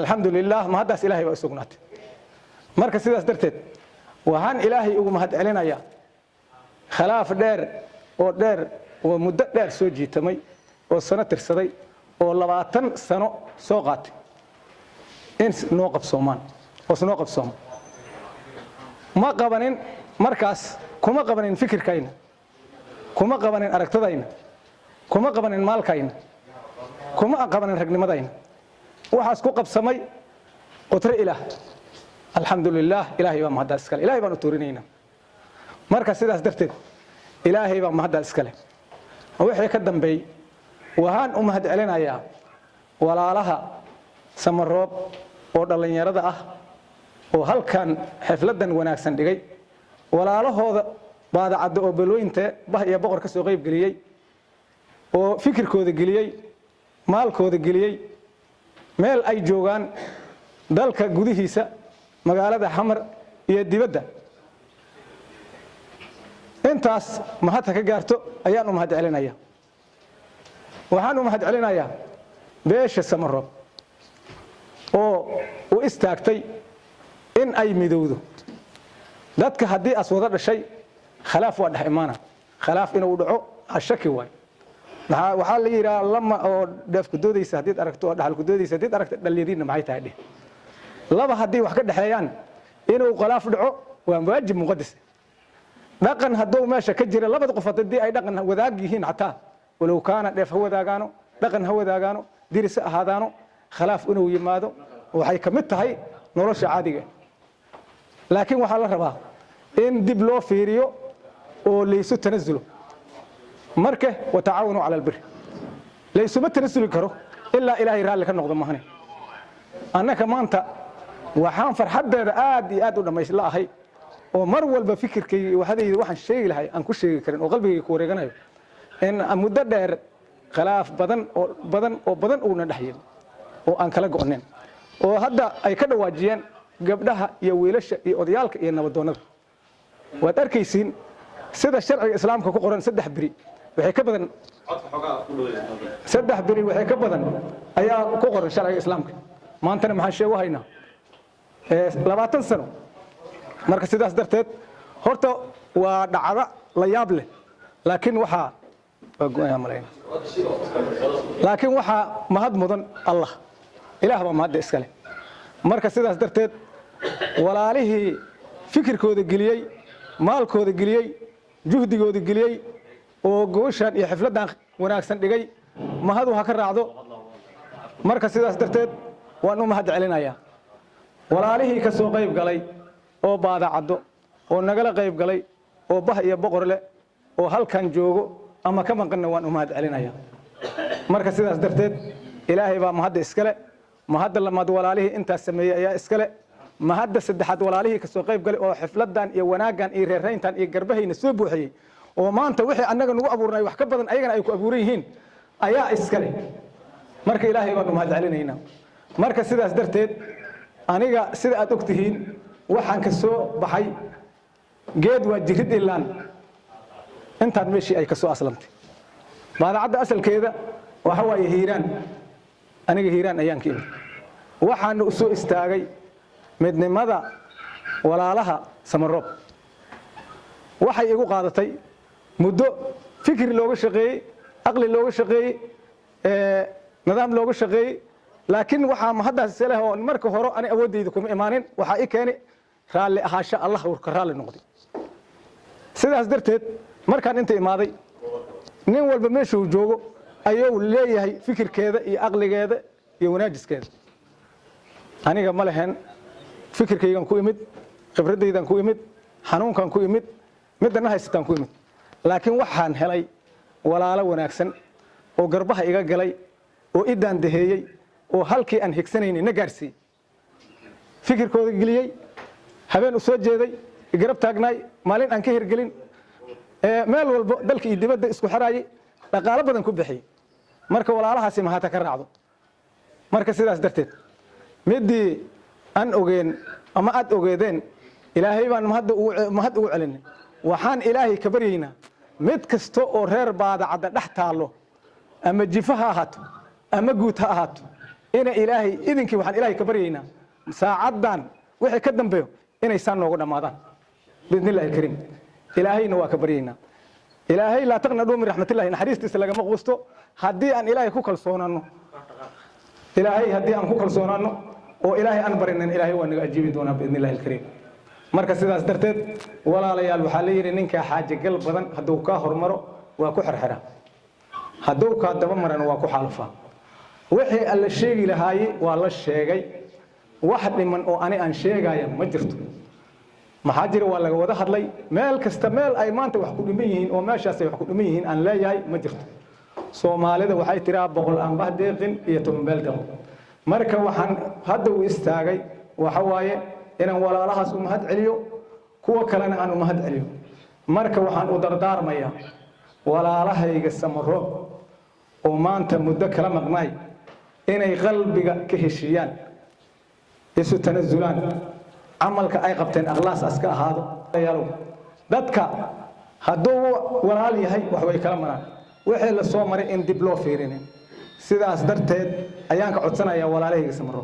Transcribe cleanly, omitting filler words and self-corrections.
الحمد لله ما هذا إلهي وأسقنات مركز سيداس درتد وهان إلهي ومهد علينا يا خلاف دير ومدة دير سوجي تمي والسنة ترسدي واللباتن سنة سوقات إنس نوقف صومان وسنوقف صوم ما قبنين مركز كما قبنين فكر كاين كما قبنين أركتدين كما قبنين مال كاين كما قبنين رجل مدين وحاس كوكب سمي قطر إله الحمد لله إلهي بام هذا السكال إلهي بام تورينينا مركز سيداس درتد إلهي بام هذا السكال وحي كدم بي وهان هد علينا يا ولا لها سمروب ودلين يرده وهل كان حفلة وناكسن دقي ولا له هذا بعد عد أبلوين ته به يبقر كسو غيب قليي وفكر كود قليي مال كود قليي meel ay joogan dalka gudihiisa magaalada xamar iyo dibadda intaas ma hata ka gaarto ayaan u mahad celinaya waxaan u mahad celinayaa beesha Samaroob oo u istaagtay in ay midowdo dadka haddii aswada dhashay khilaaf waa dhex imaana khilaaf inuu dhaco ashaki waay waxaa la yiraahdaa lama oo dafku doodaysa hadii aragto oo dhaxal ku doodaysa hadii aragto dhalinyarina maxay tahay dheh laba hadii wax ka dhaxeeyaan inuu khilaaf dhaco waa waajib muqaddas dhaqan haduu meesha ka jira labada qof hadii ay dhaqan wadaag yihiin xataa walow kaana dheef wadaagaano dhaqan wadaagaano diris ahaadaano khilaaf inuu yimaado waxay kamid tahay nolosha caadiga laakiin waxa la rabaa in dib loo fiiriyo oo leeyso tanasulo marka وتعاونوا على البر ليس ما تنسل كرو إلا إلهي رالي كان نقض مهني أنا كمان تا وحان فرحد آدي لما يسلا هاي ومرول بفكر كي وهذه واحد شيء لهاي أن كل شيء كرن وقلبي كوري جناي إن مدة خلاف بدن ونحيل وأن كلا قنن وهذا أي كده واجيان قبلها يويلش يوديالك ينبضونه وتركيسين سيد الشرع الإسلام كقرن سد حبري waxay ka badan saddex bari waxay ka badan ayaa ku qoran sharciga islaamka maantana maxaan sheego haynaa 20 sano marka sidaas darteed horta waa dhacda la yaab leh laakiin waxa go'aya malayna laakiin waxa mahad mudan Allah ilaah baa mahad iskale marka sidaas darteed walaalihii fikirkooda geliyay maalkooda geliyay juhdigooda geliyay oo gooshan iyo xafladan wanaagsan dhigay mahadu ha ka raacdo marka sidaas darteed waan u mahad celinayaa walaalihii ka soo qayb galay oo baadacado oo nagala qayb galay oo bah iyo boqor leh oo halkan joogo ama ka maqan waan u mahad celinayaa marka sidaas darteed ilaahay baa mahad iskale mahad lamad walaalihii inta sameeyay ayaa iskale mahad saddexaad walaalihii ka soo qayb galay oo xafladan iyo wanaagan iyo reereyntan iyo garbahayna soo buuxiyay oo maanta wixii annaga nagu abuurnay wax ka badan ayagana ay ku abuuran yihiin ayaa iskale marka ilaahay baan u mahad celinaynaa marka sidaas darteed aniga sida aad ogtihiin waxaan ka soo baxay geed waa jirid ilaan intaad meeshii ay ka soo aslamtay baadacada asalkeeda waxa waaye hiiraan aniga hiiraan ayaan ka imid waxaan u soo istaagay midnimada walaalaha Samaroob waxay igu qaadatay muddo fikir looga shaqeeyay aqli looga shaqeeyay nidaam looga shaqeeyay laakiin waxa ma hadda salaah oo marka hore aan awoodeyda kuma imaanin waxa ay keenay raali ahaasha Allah uu ka raali noqday sidaas darteed markaan inta imaaday nin walba meeshuu joogo ayuu leeyahay fikirkeeda iyo aqligeeda iyo wanaajiskeeda aniga ma lahayn fikirkaygan ku imid khibradaydan ku imid xanuunkan ku imid midna haystaan ku imid laakiin waxaan helay walaalo wanaagsan oo garbaha iga galay oo idaan daheeyay oo halkii aan higsanaynin na gaarsiiyay fikirkooda geliyay habeen u soo jeeday garab taagnay maalin aan ka hirgelin meel walba dalka iyo dibadda isku xiraayay dhaqaale badan ku bixiyay marka walaalahaasi ma hata ka raacdo marka sidaas darteed midii aan ogeen ama aad ogeedeen ilaahay baan mahad ugu celinay waxaan ilaahay ka baryaynaa mid kasto oo reer baadacada dhex taalo ama jifa ha ahaato ama guud ha ahaato ina ilaahay idinkii waxaan ilaahay ka baryaynaa saacadan wixii ka dambeeyo inay saan noogu dhamaadaan biidnillaahi alkariim ilaahayna waa ka baryaynaa ilaahay laa taqnaduu min raxmatillahi naxariistiisa lagama quusto haddii aan ilaahay ku kalsoonaano ilaahay haddii aan ku kalsoonaano oo ilaahay aan barinin ilaahay waa naga ajiibi doonaa biidnillaahi alkariim marka sidaas darteed walaalayaal waxaa la yidhi ninkaa xaajagal badan hadduu kaa hormaro waa ku xirxira hadduu kaa daba marana waa ku xaalufaa wixii alla sheegi lahaaye waa la sheegay wax dhiman oo ani aan sheegaya ma jirto maxaa jira waa laga wada hadlay meel kasta meel ay maanta wax ku dhiman yihiin oo meeshaas ay wax ku dhiman yihiin aan leeyahay ma jirto soomaalida waxay tiraa boqol aan bah deeqin iyo toban beel deeqo marka waxaan hadda u istaagay waxa waaye inaan walaalahaas u mahad celiyo kuwa kalena aan u mahad celiyo marka waxaan u dardaarmayaa walaalahayga samaro oo maanta muddo kala maqnaay inay qalbiga ka heshiiyaan isu tanazulaan camalka ay qabteen akhlaas aska ahaado dadka hadduu walaal yahay wax way kala maraan wixii la soo maray in dib loo fiirinin sidaas darteed ayaan ka codsanayaa walaalahayga samaro